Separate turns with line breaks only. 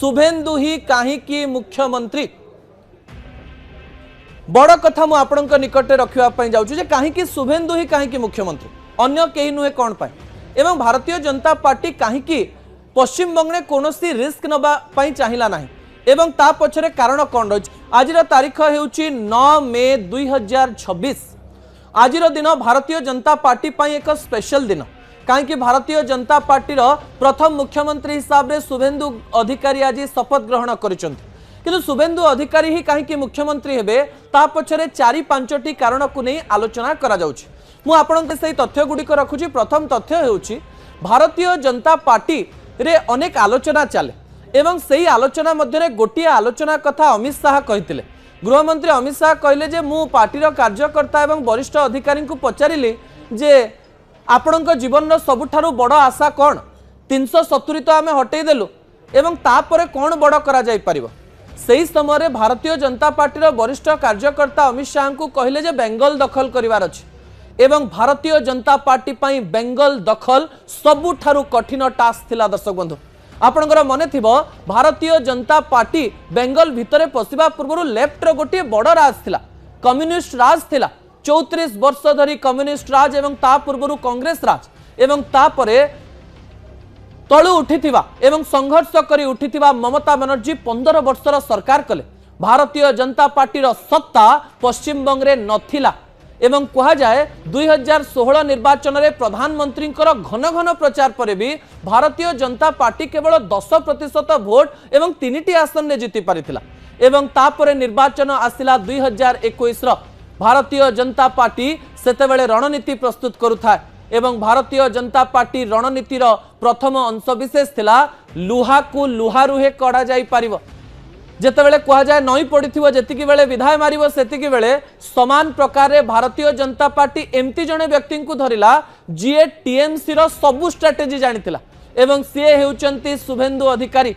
शुभेन्दु ही कहीं मुख्यमंत्री बड़ कथा मु आपणक निकटे रखापी जाऊँ कहीं शुभेन्दु ही कहीं मुख्यमंत्री अन्य कहीं नुहे कौन पाए एवं भारतीय जनता पार्टी कहीं पश्चिम बंग में कौन रिस्क नवाई चाहिला ना एवं ता पछरे कारण कौन रही आज तारीख हो 9 मे 2026 आज दिन भारतीय जनता पार्टी एक स्पेशल दिन कहीं भारतीय जनता पार्टी प्रथम मुख्यमंत्री हिसाब से शुभेन्दु अधिकारी आज शपथ ग्रहण कर शुभेन्दु अधिकारी ही कहीं मुख्यमंत्री हेबे ता पछरे 4-5टी कारण को नहीं आलोचना करा जाउछि। मु आपन से तथ्य गुड़िक रखुछि। प्रथम तथ्य हेउछि भारतीय जनता पार्टी रे अनेक आलोचना चले एवं सही आलोचना मध्य गोटे आलोचना कथा अमित शाह कहिथिले। गृहमंत्री अमित शाह कहले जे मु पार्टीर कार्यकर्ता एवं वरिष्ठ अधिकारी को पचारिली जे आपणक जीवन सबुठारु बड़ आशा कौन 370 तो आम हटईदेलु एवं तापर कौन बड़ करा जाई परिबो। सही समय भारतीय जनता पार्टीर वरिष्ठ कार्यकर्ता अमित शाह को कहले जे बेंगल दखल करिवार अछि एवं भारतीय जनता पार्टी पई बेंगल दखल सबुठारु कठिन टास्क थिला। दर्शक बंधु आपणकर मने थिबो भारतीय जनता पार्टी बेंगल भितरे पशिबा पूर्व लेफ्ट रो गोटे बड़ राज थिला, कम्युनिस्ट राज थिला। 34 वर्ष धरी कम्युनिस्ट राज एवं ता पूर्व कांग्रेस राज एवं तापरे तलु उठिथिबा एवं संघर्ष करी उठिथिबा ममता बनर्जी 15 वर्षर सरकार कले। भारतीय जनता पार्टीर सत्ता पश्चिम बंग रे नथिला एवं कहा जाए 2016 निर्वाचन में प्रधानमंत्री घन घन प्रचार पर भी भारतीय जनता पार्टी केवल 10% भोट एवं 3टी आसन में जीति पारिथिला एवं तापरे निर्वाचन आसिला 2021 भारतीय जनता पार्टी सेतेबेले रणनीति प्रस्तुत करुथा एवं भारतीय जनता पार्टी रणनीतिर प्रथम अंशविशेष थिला लुहा को लुहारुहे कड़ा जाई पारिबो। जेतेबेले कहा जाए नई पड़िथिबो जेतिकी बेले विधाय मारिबो सेतिकी बेले समान प्रकार भारतीय जनता पार्टी एमती जने व्यक्ति को धरिला जीए टीएमसी रो सबु स्ट्रेटेजी जानिथिला एवं सीए हेउचंती शुभेन्दु अधिकारी।